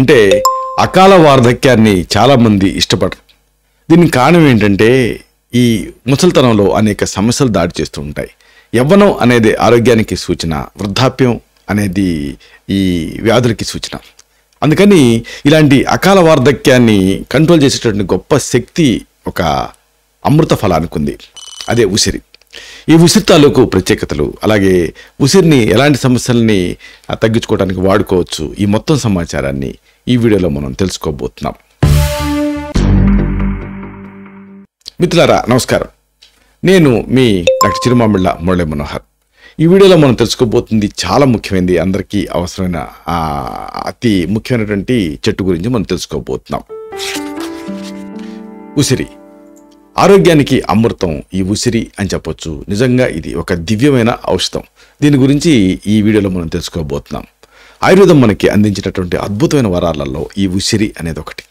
అంటే అకాల వార్ధక్యాన్ని చాలామంది ఇష్టపడరు. దీనికి కారణం ఏంటంటే ఈ ముసలితనంలో అనేక సమస్యలు దాడి చేస్తూ ఉంటాయి. యవ్వనం అనేది ఆరోగ్యానికి సూచన, వృద్ధాప్యం అనేది ఈ వ్యాధులకి సూచన. అందుకని ఇలాంటి అకాల వార్ధక్యాన్ని కంట్రోల్ చేసేటటువంటి గొప్ప శక్తి ఒక అమృత ఫలానికి ఉంది, అదే ఉసిరి. ఈ ఉసిరి తాలూకు ప్రత్యేకతలు, అలాగే ఉసిరిని ఎలాంటి సమస్యల్ని తగ్గించుకోవడానికి వాడుకోవచ్చు, ఈ మొత్తం సమాచారాన్ని ఈ వీడియోలో మనం తెలుసుకోబోతున్నాం. మిత్రులారా నమస్కారం, నేను మీ డాక్టర్ చిరుమామిళ్ళ మురళీ మనోహర్. ఈ వీడియోలో మనం తెలుసుకోబోతుంది చాలా ముఖ్యమైనది, అందరికీ అవసరమైన అతి ముఖ్యమైనటువంటి చెట్టు గురించి మనం తెలుసుకోబోతున్నాం. ఉసిరి ఆరోగ్యానికి అమృతం ఈ ఉసిరి అని చెప్పొచ్చు. నిజంగా ఇది ఒక దివ్యమైన ఔషధం. దీని గురించి ఈ వీడియోలో మనం తెలుసుకోబోతున్నాం. ఆయుర్వేదం మనకి అందించినటువంటి అద్భుతమైన వరాలలో ఈ ఉసిరి అనేది ఒకటి.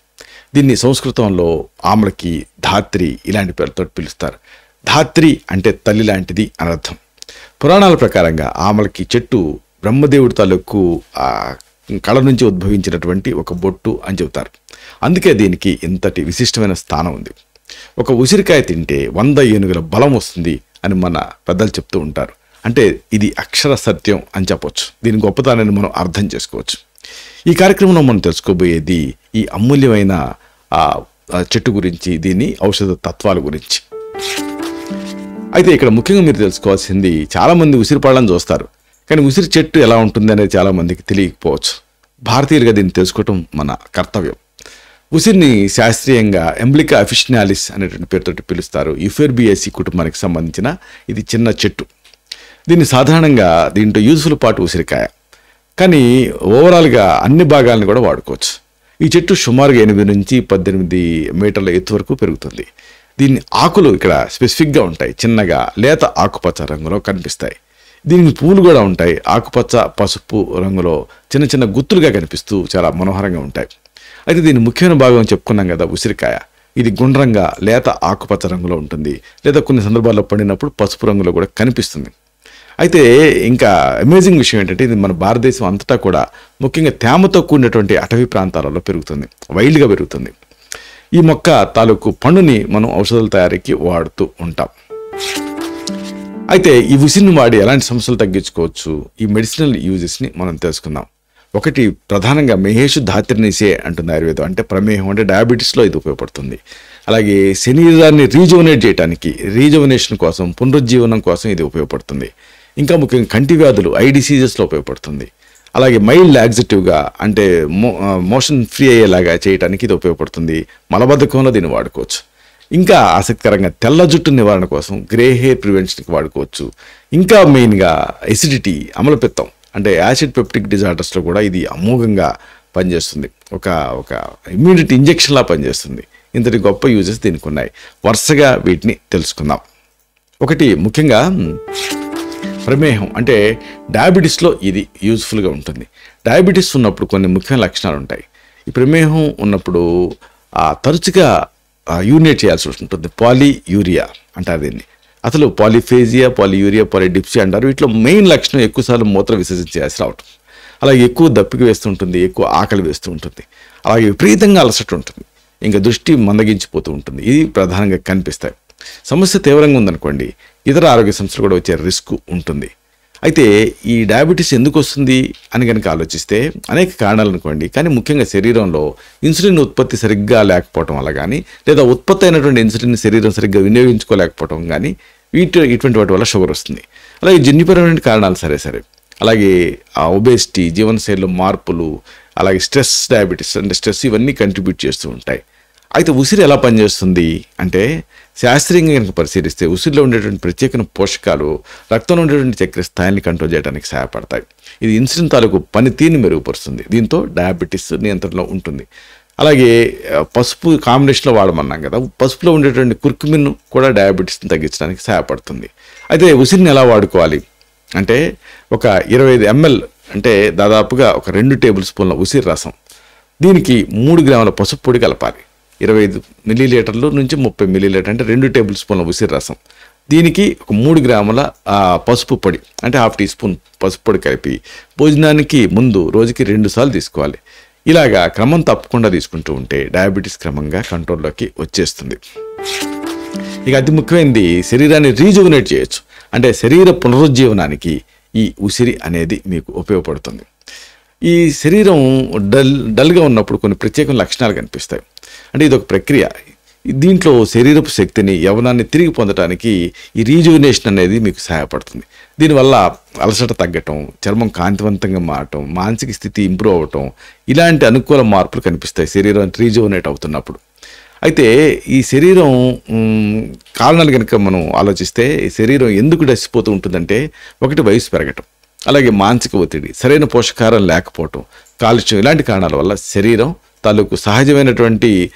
దీన్ని సంస్కృతంలో ఆమ్లకి, ధాత్రి ఇలాంటి పేరుతో పిలుస్తారు. ధాత్రి అంటే తల్లి లాంటిది అని అర్థం. పురాణాల ప్రకారంగా ఆమలకి చెట్టు బ్రహ్మదేవుడి తాలూకు కళ నుంచి ఉద్భవించినటువంటి ఒక బొట్టు అని చెబుతారు. అందుకే దీనికి ఇంతటి విశిష్టమైన స్థానం ఉంది. ఒక ఉసిరికాయ తింటే 100 ఏనుగుల బలం వస్తుంది అని మన పెద్దలు చెప్తూ ఉంటారు. అంటే ఇది అక్షర సత్యం అని చెప్పవచ్చు. దీని గొప్పతనాన్ని మనం అర్థం చేసుకోవచ్చు. ఈ కార్యక్రమంలో మనం తెలుసుకోబోయేది ఈ అమూల్యమైన చెట్టు గురించి, దీని ఔషధ తత్వాల గురించి. అయితే ఇక్కడ ముఖ్యంగా మీరు తెలుసుకోవాల్సింది, చాలామంది ఉసిరి పళ్ళని చూస్తారు, కానీ ఉసిరి చెట్టు ఎలా ఉంటుంది అనేది చాలామందికి తెలియకపోవచ్చు. భారతీయులుగా దీన్ని తెలుసుకోవటం మన కర్తవ్యం. ఉసిరిని శాస్త్రీయంగా ఎంబ్లికా అఫిషినాలిస్ అనేటువంటి పేరుతో పిలుస్తారు. యుఫోర్బియేసి కుటుంబానికి సంబంధించిన ఇది చిన్న చెట్టు. దీన్ని సాధారణంగా దీంట్లో యూజ్ఫుల్ పార్ట్ ఉసిరికాయ, కానీ ఓవరాల్గా అన్ని భాగాలను కూడా వాడుకోవచ్చు. ఈ చెట్టు సుమారుగా 8 నుంచి 18 మీటర్ల ఎత్తు వరకు పెరుగుతుంది. దీని ఆకులు ఇక్కడ స్పెసిఫిక్గా ఉంటాయి, చిన్నగా లేత ఆకుపచ్చ రంగులో కనిపిస్తాయి. దీనికి పూలు కూడా ఉంటాయి, ఆకుపచ్చ పసుపు రంగులో చిన్న చిన్న గుత్తులుగా కనిపిస్తూ చాలా మనోహరంగా ఉంటాయి. అయితే దీని ముఖ్యమైన భాగం చెప్పుకున్నాం కదా, ఉసిరికాయ. ఇది గుండ్రంగా లేత ఆకుపచ్చ రంగులో ఉంటుంది, లేదా కొన్ని సందర్భాల్లో పండినప్పుడు పసుపు రంగులో కూడా కనిపిస్తుంది. అయితే ఇంకా అమేజింగ్ విషయం ఏంటంటే, ఇది మన భారతదేశం అంతటా కూడా ముఖ్యంగా తేమతో కూడినటువంటి అటవీ ప్రాంతాలలో పెరుగుతుంది, వైల్డ్గా పెరుగుతుంది. ఈ మొక్క తాలూకు పండుని మనం ఔషధాల తయారీకి వాడుతూ ఉంటాం. అయితే ఈ ఉసిరిని వాడి ఎలాంటి సమస్యలు తగ్గించుకోవచ్చు, ఈ మెడిసినల్ యూజెస్ని మనం తెలుసుకుందాం. ఒకటి ప్రధానంగా మెహేషు ధాత్రినిసే అంటుంది ఆయుర్వేదం. అంటే ప్రమేహం, అంటే డయాబెటీస్లో ఇది ఉపయోగపడుతుంది. అలాగే శరీరాన్ని రీజువనేట్ చేయడానికి, రీజువనేషన్ కోసం, పునరుజ్జీవనం కోసం ఇది ఉపయోగపడుతుంది. ఇంకా ముఖ్యంగా కంటి వ్యాధులు, ఐ డిసీజెస్లో ఉపయోగపడుతుంది. అలాగే మైల్డ్ లాక్సిటివ్గా, అంటే మోషన్ ఫ్రీ అయ్యేలాగా చేయడానికి ఇది ఉపయోగపడుతుంది. మలబద్ధకంలో దీన్ని వాడుకోవచ్చు. ఇంకా ఆసక్తికరంగా తెల్ల జుట్టు నివారణ కోసం, గ్రే హెయిర్ ప్రివెన్షన్కి వాడుకోవచ్చు. ఇంకా మెయిన్గా ఎసిడిటీ, అమలపిత్తం అంటే యాసిడ్ పెప్టిక్ డిజార్డర్స్లో కూడా ఇది అమోఘంగా పనిచేస్తుంది. ఒక ఇమ్యూనిటీ ఇంజెక్షన్లా పనిచేస్తుంది. ఇంతటి గొప్ప యూజెస్ దీనికి ఉన్నాయి. వరుసగా వీటిని తెలుసుకుందాం. ఒకటి ముఖ్యంగా ప్రమేహం, అంటే డయాబెటీస్లో ఇది యూజ్ఫుల్గా ఉంటుంది. డయాబెటీస్ ఉన్నప్పుడు కొన్ని ముఖ్యమైన లక్షణాలు ఉంటాయి. ఈ ప్రమేహం ఉన్నప్పుడు తరచుగా యూరినేట్ చేయాల్సి ఉంటుంది. పాలీయూరియా అంటారు దీన్ని. అసలు పాలిఫేజియా, పాలియూరియా, పాలిడిప్సియా అంటారు. వీటిలో మెయిన్ లక్షణం ఎక్కువసార్లు మూత్ర విసర్జన చేయాల్సి రావటం, అలాగే ఎక్కువ దప్పిక వేస్తుంటుంది, ఎక్కువ ఆకలి వేస్తూ ఉంటుంది, అలాగే విపరీతంగా అలసట ఉంటుంది, ఇంకా దృష్టి మందగించిపోతూ ఉంటుంది. ఇది ప్రధానంగా కనిపిస్తాయి. సమస్య తీవ్రంగా ఉందనుకోండి, ఇతర ఆరోగ్య సమస్యలు కూడా వచ్చే రిస్క్ ఉంటుంది. అయితే ఈ డయాబెటీస్ ఎందుకు వస్తుంది అని కనుక ఆలోచిస్తే అనేక కారణాలు అనుకోండి, కానీ ముఖ్యంగా శరీరంలో ఇన్సులిన్ ఉత్పత్తి సరిగ్గా లేకపోవటం వల్ల కానీ, లేదా ఉత్పత్తి అయినటువంటి ఇన్సులిన్ శరీరం సరిగ్గా వినియోగించుకోలేకపోవటం కానీ, ఇటువంటి వాటి వల్ల షుగర్ వస్తుంది. అలాగే జన్యుపరమైన కారణాలు సరే, అలాగే ఒబేసిటీ, జీవనశైలిలో మార్పులు, అలాగే స్ట్రెస్, డయాబెటీస్ అంటే స్ట్రెస్, ఇవన్నీ కంట్రిబ్యూట్ చేస్తూ ఉంటాయి. అయితే ఉసిరి ఎలా పనిచేస్తుంది అంటే, శాస్త్రీయంగా కనుక పరిశీలిస్తే ఉసిరిలో ఉండేటువంటి ప్రత్యేకమైన పోషకాలు రక్తంలో ఉండేటువంటి చక్కెర స్థాయిని కంట్రోల్ చేయడానికి సహాయపడతాయి. ఇది ఇన్సులిన్ తాలూకు పనితీరుని మెరుగుపరుస్తుంది. దీంతో డయాబెటీస్ నియంత్రణలో ఉంటుంది. అలాగే పసుపు కాంబినేషన్లో వాడమన్నాం కదా, పసుపులో ఉండేటువంటి కుర్కుమిన్ కూడా డయాబెటీస్ని తగ్గించడానికి సహాయపడుతుంది. అయితే ఉసిరిని ఎలా వాడుకోవాలి అంటే, ఒక 25 ml అంటే దాదాపుగా ఒక 2 టేబుల్ స్పూన్ల ఉసిరి రసం, దీనికి 3 గ్రాముల పసుపు పొడి కలపాలి. 25 మిల్లీలీటర్లు నుంచి 30 మిల్లీలీటర్ అంటే 2 టేబుల్ స్పూన్ల ఉసిరి రసం, దీనికి ఒక 3 గ్రాముల పసుపు పొడి అంటే 1/2 టీ స్పూన్ పసుపు పొడి కలిపి భోజనానికి ముందు రోజుకి 2 సార్లు తీసుకోవాలి. ఇలాగా క్రమం తప్పకుండా తీసుకుంటూ ఉంటే డయాబెటీస్ క్రమంగా కంట్రోల్లోకి వచ్చేస్తుంది. ఇక అతి ముఖ్యమైనది శరీరాన్ని రీజువనేట్ చేయొచ్చు. అంటే శరీర పునరుజ్జీవనానికి ఈ ఉసిరి అనేది మీకు ఉపయోగపడుతుంది. ఈ శరీరం డల్గా ఉన్నప్పుడు కొన్ని ప్రత్యేకమైన లక్షణాలు కనిపిస్తాయి. అంటే ఇది ఒక ప్రక్రియ. దీంట్లో శరీరపు శక్తిని యవ్వనాన్ని తిరిగి పొందడానికి ఈ రీజువినేషన్ అనేది మీకు సహాయపడుతుంది. దీనివల్ల అలసట తగ్గటం, చర్మం కాంతివంతంగా మారటం, మానసిక స్థితి ఇంప్రూవ్ అవ్వటం, ఇలాంటి అనుకూల మార్పులు కనిపిస్తాయి శరీరం రీజువినేట్ అవుతున్నప్పుడు. అయితే ఈ శరీరం కారణాలు కనుక మనం ఆలోచిస్తే శరీరం ఎందుకు డసిపోతూ ఉంటుందంటే, ఒకటి వయసు పెరగటం, అలాగే మానసిక ఒత్తిడి, సరైన పోషకాహారం లేకపోవటం, కాలుష్యం, ఇలాంటి కారణాల వల్ల శరీరం తాలూకు సహజమైనటువంటి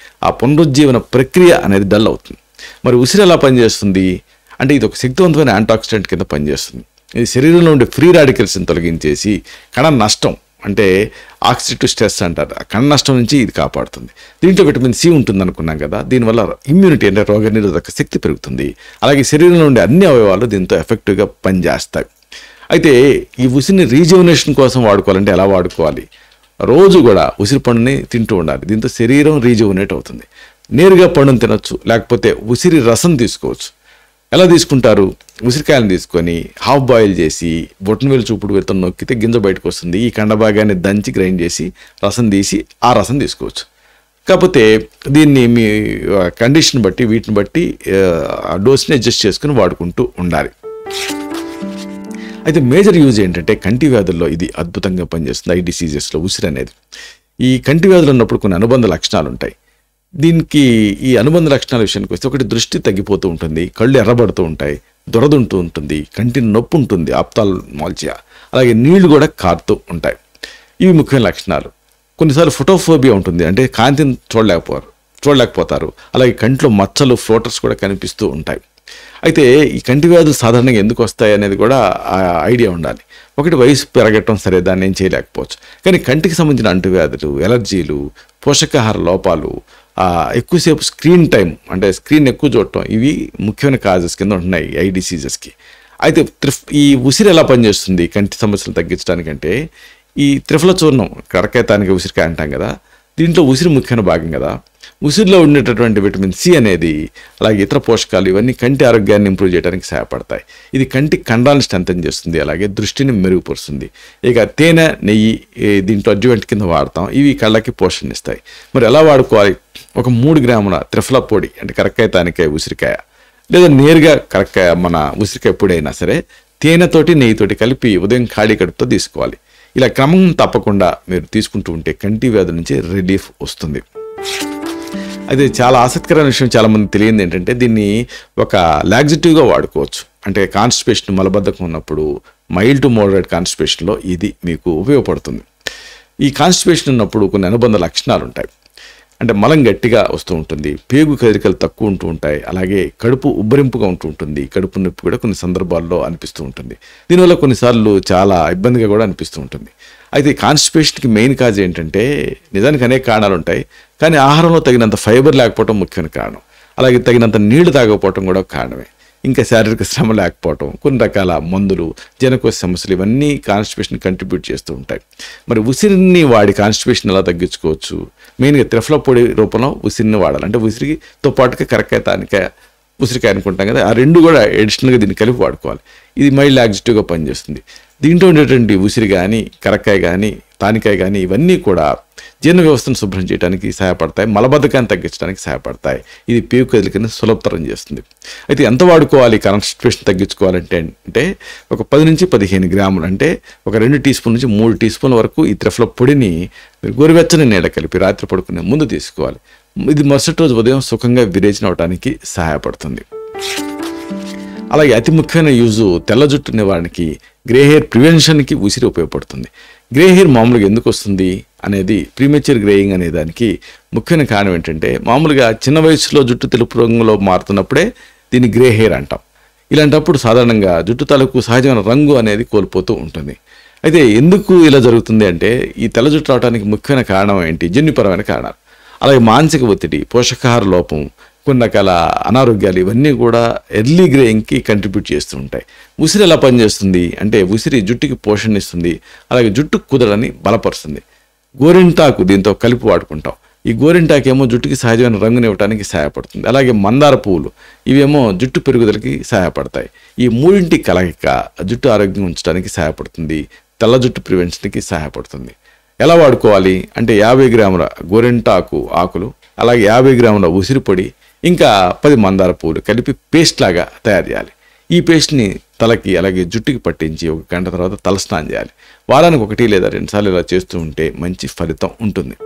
ఆ పునరుజ్జీవన ప్రక్రియ అనేది డల్ అవుతుంది. మరి ఉసిరి ఎలా పనిచేస్తుంది అంటే, ఇది ఒక శక్తివంతమైన యాంటాక్సిడెంట్ కింద పనిచేస్తుంది. ఇది శరీరంలో ఉండే ఫ్రీ రాడికల్స్ని తొలగించేసి కణ నష్టం, అంటే ఆక్సిడేటివ్ స్ట్రెస్ అంటారు, ఆ కణ నష్టం నుంచి ఇది కాపాడుతుంది. దీంట్లో విటమిన్ సి ఉంటుంది అనుకున్నాం కదా, దీనివల్ల ఇమ్యూనిటీ అంటే రోగనిరోధక శక్తి పెరుగుతుంది. అలాగే శరీరంలో ఉండే అన్ని అవయవాలు దీంతో ఎఫెక్టివ్గా పనిచేస్తాయి. అయితే ఈ ఉసిరిని రీజువనేషన్ కోసం వాడుకోవాలంటే ఎలా వాడుకోవాలి? రోజు కూడా ఉసిరి పండుని తింటూ ఉండాలి. దీంతో శరీరం రీజువనేట్ అవుతుంది. నేరుగా పండుని తినొచ్చు, లేకపోతే ఉసిరి రసం తీసుకోవచ్చు. ఎలా తీసుకుంటారు? ఉసిరికాయలను తీసుకొని హాఫ్ బాయిల్ చేసి బొట్టనవేలు చూపుడు వేలుతో నొక్కితే గింజ బయటకు వస్తుంది. ఈ కండ భాగాన్ని దంచి గ్రైండ్ చేసి రసం తీసి ఆ రసం తీసుకోవచ్చు. కాకపోతే దీన్ని మీ కండిషన్ బట్టి వీటిని బట్టి ఆ డోస్ని అడ్జస్ట్ చేసుకుని వాడుకుంటూ ఉండాలి. అయితే మేజర్ యూజ్ ఏంటంటే, కంటి వ్యాధుల్లో ఇది అద్భుతంగా పనిచేస్తుంది. ఐ డిసీజెస్లో ఉసిరి అనేది. ఈ కంటి వ్యాధులు ఉన్నప్పుడు కొన్ని అనుబంధ లక్షణాలు ఉంటాయి. దీనికి ఈ అనుబంధ లక్షణాల విషయానికి వస్తే, ఒకటి దృష్టి తగ్గిపోతూ ఉంటుంది, కళ్ళు ఎర్రబడుతూ ఉంటాయి, దురదుంటూ ఉంటుంది, కంటి నొప్పి ఉంటుంది, ఆప్థాల్మాలజియా, అలాగే నీళ్లు కూడా కారుతూ ఉంటాయి. ఇవి ముఖ్యమైన లక్షణాలు. కొన్నిసార్లు ఫోటోఫోబియా ఉంటుంది, అంటే కాంతిని చూడలేకపోతారు. అలాగే కంట్లో మచ్చలు, ఫ్లోటర్స్ కూడా కనిపిస్తూ ఉంటాయి. అయితే ఈ కంటి వ్యాధులు సాధారణంగా ఎందుకు వస్తాయి అనేది కూడా ఐడియా ఉండాలి. ఒకటి వయసు పెరగటం, సరే దాన్ని ఏం చేయలేకపోవచ్చు. కానీ కంటికి సంబంధించిన అంటువ్యాధులు, ఎలర్జీలు, పోషకాహార లోపాలు, ఎక్కువసేపు స్క్రీన్ టైం, అంటే స్క్రీన్ ఎక్కువ చూడటం, ఇవి ముఖ్యమైన కాజెస్ కింద ఉంటున్నాయి ఐ డిసీజెస్కి. అయితే ఈ ఉసిరి ఎలా పనిచేస్తుంది కంటి సమస్యలు తగ్గించడానికంటే, ఈ త్రిఫల చూర్ణం, కరకాయతానికి ఉసిరికాయ అంటాం కదా, దీంట్లో ఉసిరి ముఖ్యమైన భాగం కదా. ఉసిరిలో ఉండేటటువంటి విటమిన్ సి అనేది, అలాగే ఇతర పోషకాలు, ఇవన్నీ కంటి ఆరోగ్యాన్ని ఇంప్రూవ్ చేయడానికి సహాయపడతాయి. ఇది కంటి కండాలను స్ట్రెంథెన్ చేస్తుంది, అలాగే దృష్టిని మెరుగుపరుస్తుంది. ఇక తేనె, నెయ్యి దీంట్లో అడ్జువెంట్ కింద వాడతాం. ఇవి కళ్ళకి పోషణ ఇస్తాయి. మరి ఎలా వాడుకోవాలి? ఒక 3 గ్రాముల త్రిఫల పొడి, అంటే కరక్కాయ తానికాయ ఉసిరికాయ, లేదా నేరుగా కరక్కాయ మన ఉసిరికాయ పొడి అయినా సరే, తేనెతోటి నెయ్యితోటి కలిపి ఉదయం ఖాళీ కడుపుతో తీసుకోవాలి. ఇలా క్రమం తప్పకుండా మీరు తీసుకుంటూ ఉంటే కంటి వ్యాధి నుంచి రిలీఫ్ వస్తుంది. అయితే చాలా ఆసక్తికరమైన విషయం, చాలామంది తెలియదు ఏంటంటే, దీన్ని ఒక లాక్సిటివ్గా వాడుకోవచ్చు. అంటే కాన్స్టిపేషన్, మలబద్ధకం ఉన్నప్పుడు, మైల్డ్ టు మోడరేట్ కాన్స్టిపేషన్లో ఇది మీకు ఉపయోగపడుతుంది. ఈ కాన్స్టిపేషన్ ఉన్నప్పుడు కొన్ని అనుబంధ లక్షణాలు ఉంటాయి. అంటే మలం గట్టిగా వస్తూ ఉంటుంది, పేగు కదలికలు తక్కువ ఉంటూ ఉంటాయి, అలాగే కడుపు ఉబ్బరింపుగా ఉంటూ ఉంటుంది, కడుపు నొప్పి కూడా కొన్ని సందర్భాల్లో అనిపిస్తూ ఉంటుంది. దీనివల్ల కొన్నిసార్లు చాలా ఇబ్బందిగా కూడా అనిపిస్తూ ఉంటుంది. అయితే కాన్స్టిపేషన్కి మెయిన్ కాజ్ ఏంటంటే, నిజానికి అనేక కారణాలు ఉంటాయి, కానీ ఆహారంలో తగినంత ఫైబర్ లేకపోవడం ముఖ్యమైన కారణం. అలాగే తగినంత నీళ్లు తాగకపోవడం కూడా కారణమే. ఇంకా శారీరక శ్రమ లేకపోవడం, కొన్ని రకాల మందులు, జీర్ణకోశ సమస్యలు, ఇవన్నీ కాన్స్టిపేషన్ కంట్రిబ్యూట్ చేస్తూ ఉంటాయి. మరి ఉసిరిని వాడి కాన్స్టిపేషన్ ఎలా తగ్గించుకోవచ్చు? మెయిన్గా త్రిఫల పొడి రూపంలో ఉసిరిని వాడాలి. అంటే ఉసిరితో పాటుగా కరక్కాయ తానికాయ ఉసిరికాయ అనుకుంటాం కదా, ఆ రెండు కూడా అడిషనల్గా దీన్ని కలిపి వాడుకోవాలి. ఇది మైల్డ్ లాక్సిటివ్గా పనిచేస్తుంది. దీంట్లో ఉండేటువంటి ఉసిరి కానీ, కరక్కాయ కానీ, తానికాయ కానీ, ఇవన్నీ కూడా జీర్ణ వ్యవస్థను శుభ్రం చేయడానికి సహాయపడతాయి, మలబద్ధకాన్ని తగ్గించడానికి సహాయపడతాయి. ఇది పేగు కదలికని సులభతరం చేస్తుంది. అయితే ఎంత వాడుకోవాలి కాన్స్టిపేషన్ తగ్గించుకోవాలంటే, ఒక 10 నుంచి 15 గ్రాములు, అంటే ఒక 2 టీ స్పూన్ నుంచి 3 టీ స్పూన్ల వరకు ఈ త్రిఫల పొడిని మీరు గోరువెచ్చని నీడ కలిపి రాత్రి పడుకునే ముందు తీసుకోవాలి. ఇది మరుసటి రోజు ఉదయం సుఖంగా విరేచన అవడానికి సహాయపడుతుంది. అలాగే అతి ముఖ్యమైన యూజు తెల్ల జుట్టు నివారణకి, గ్రే హెయిర్ ప్రివెన్షన్కి ఉసిరి ఉపయోగపడుతుంది. గ్రే హెయిర్ మామూలుగా ఎందుకు వస్తుంది అనేది, ప్రీమెచ్యూర్ గ్రేయింగ్ అనే దానికి ముఖ్యమైన కారణం ఏంటంటే, మామూలుగా చిన్న వయసులో జుట్టు తెలుపు రంగులో మారుతున్నప్పుడే దీన్ని గ్రే హెయిర్ అంటాం. ఇలాంటప్పుడు సాధారణంగా జుట్టు తాలూకు సహజమైన రంగు అనేది కోల్పోతూ ఉంటుంది. అయితే ఎందుకు ఇలా జరుగుతుంది అంటే, ఈ తెల్ల జుట్టు రావడానికి ముఖ్యమైన కారణం ఏంటి? జన్యుపరమైన కారణాలు, అలాగే మానసిక ఒత్తిడి, పోషకాహార లోపం, కొన్ని రకాల అనారోగ్యాలు, ఇవన్నీ కూడా ఎర్లీ గ్రేయింగ్కి కంట్రిబ్యూట్ చేస్తూ ఉంటాయి. ఉసిరి ఎలా పనిచేస్తుంది అంటే, ఉసిరి జుట్టుకి పోషణ ఇస్తుంది, అలాగే జుట్టు కుదరని బలపరుస్తుంది. గోరింటాకు దీంతో కలిపి వాడుకుంటాం. ఈ గోరింటాకు ఏమో జుట్టుకి సహజమైన రంగునివ్వడానికి సహాయపడుతుంది. అలాగే మందార పువ్వులు ఇవేమో జుట్టు పెరుగుదలకి సహాయపడతాయి. ఈ మూడింటి కలయిక జుట్టు ఆరోగ్యంగా ఉంచడానికి సహాయపడుతుంది. తెల్ల జుట్టు ప్రివెన్షన్కి సహాయపడుతుంది. ఎలా వాడుకోవాలి అంటే 50 గ్రాముల గోరింటాకు ఆకులు, అలాగే 50 గ్రాముల ఉసిరి పొడి, ఇంకా 10 మందార పువ్వులు కలిపి పేస్ట్ లాగా తయారు చేయాలి. ఈ పేస్ట్ని తలకి అలాగే జుట్టుకి పట్టించి 1 గంట తర్వాత తలస్నానం చేయాలి. వారానికి 1 లేదా 2 సార్లు ఇలా చేస్తూ ఉంటే మంచి ఫలితం ఉంటుంది.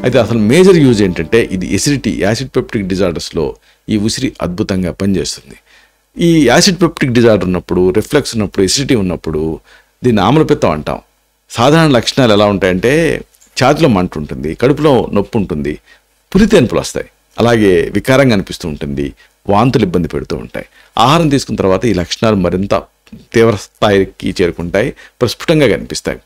అయితే అసలు మేజర్ యూజ్ ఏంటంటే ఇది యాసిడ్ పెప్టిక్ డిజార్డర్స్లో ఈ ఉసిరి అద్భుతంగా పనిచేస్తుంది. ఈ యాసిడ్ పెప్టిక్ డిజార్డర్ ఉన్నప్పుడు, రిఫ్లెక్స్ ఉన్నప్పుడు, ఎసిడిటీ ఉన్నప్పుడు దీన్ని ఆమ్లపిత్తం అంటాం. సాధారణ లక్షణాలు ఎలా ఉంటాయంటే ఛాతిలో మంట ఉంటుంది, కడుపులో నొప్పి ఉంటుంది, పులితేన్పులు వస్తాయి, అలాగే వికారంగా అనిపిస్తూ ఉంటుంది, వాంతులు ఇబ్బంది పెడుతూ ఉంటాయి. ఆహారం తీసుకున్న తర్వాత ఈ లక్షణాలు మరింత తీవ్ర స్థాయికి చేరుకుంటాయి, ప్రస్ఫుటంగా కనిపిస్తాయి.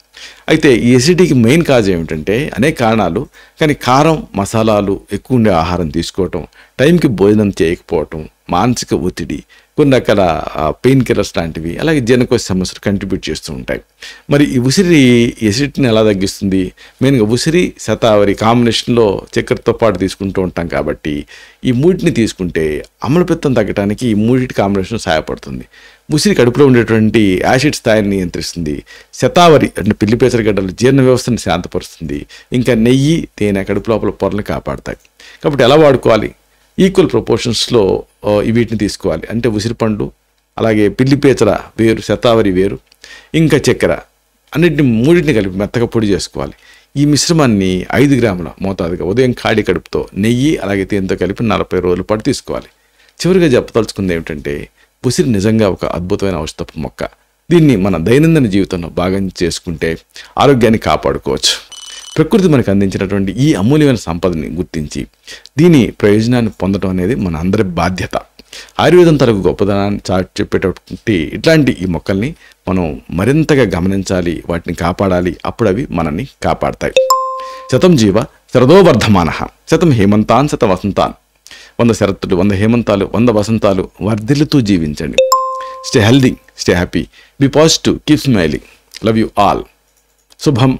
అయితే ఈ ఎసిడిటీకి మెయిన్ కాజ్ ఏమిటంటే అనేక కారణాలు, కానీ కారం మసాలాలు ఎక్కువ ఉండే ఆహారం తీసుకోవటం, టైంకి భోజనం చేయకపోవటం, మానసిక ఒత్తిడి, కొన్ని రకాల పెయిన్ కిల్లర్స్ లాంటివి, అలాగే జీర్ణకోశ సమస్యలు కంట్రిబ్యూట్ చేస్తూ ఉంటాయి. మరి ఈ ఉసిరి ఎసిడిటీని ఎలా తగ్గిస్తుంది? మెయిన్గా ఉసిరి శతావరి కాంబినేషన్లో చక్కెరతో పాటు తీసుకుంటూ ఉంటాం కాబట్టి ఈ మూడింటిని తీసుకుంటే అమ్లపిత్తం తగ్గడానికి ఈ మూడింటి కాంబినేషన్ సహాయపడుతుంది. ఉసిరి కడుపులో ఉండేటువంటి యాసిడ్ స్థాయిని నియంత్రిస్తుంది. శతావరి అంటే పిల్లి పెసరగడ్డలు జీర్ణ వ్యవస్థను శాంతపరుస్తుంది. ఇంకా నెయ్యి, తేనె కడుపు లోపల పొరలు కాపాడతాయి. కాబట్టి ఎలా వాడుకోవాలి? ఈక్వల్ ప్రపోర్షన్స్లో వీటిని తీసుకోవాలి. అంటే ఉసిరి పండు, అలాగే పిల్లి పేచర వేరు, శతావరి వేరు, ఇంకా చక్కెర మూడింటిని కలిపి మెత్తగా పొడి చేసుకోవాలి. ఈ మిశ్రమాన్ని 5 గ్రాముల మోతాదుగా ఉదయం ఖాళీ కడుపుతో నెయ్యి అలాగే తేనెతో కలిపి 40 రోజుల పాటు తీసుకోవాలి. చివరిగా చెప్పదలుచుకుంది ఏమిటంటే ఉసిరి నిజంగా ఒక అద్భుతమైన ఔషధపు మొక్క. దీన్ని మన దైనందిన జీవితంలో భాగం చేసుకుంటే ఆరోగ్యాన్ని కాపాడుకోవచ్చు. ప్రకృతి మనకు అందించినటువంటి ఈ అమూల్యమైన సంపదని గుర్తించి దీని ప్రయోజనాన్ని పొందడం అనేది మన అందరి బాధ్యత. ఆయుర్వేదం తరకు గొప్పదనాన్ని చాటి చెప్పేటటువంటి ఇట్లాంటి ఈ మొక్కల్ని మనం మరింతగా గమనించాలి, వాటిని కాపాడాలి. అప్పుడు అవి మనల్ని కాపాడతాయి. శతం జీవ శరదో వర్ధమానః, శతం హేమంతాన్ శత వసంతాన్. 100 శరత్తులు, 100 హేమంతాలు, 100 వసంతాలు వర్ధిల్లుతూ జీవించండి. Stay healthy, stay happy, be positive, keep smiling. Love you all. శుభం.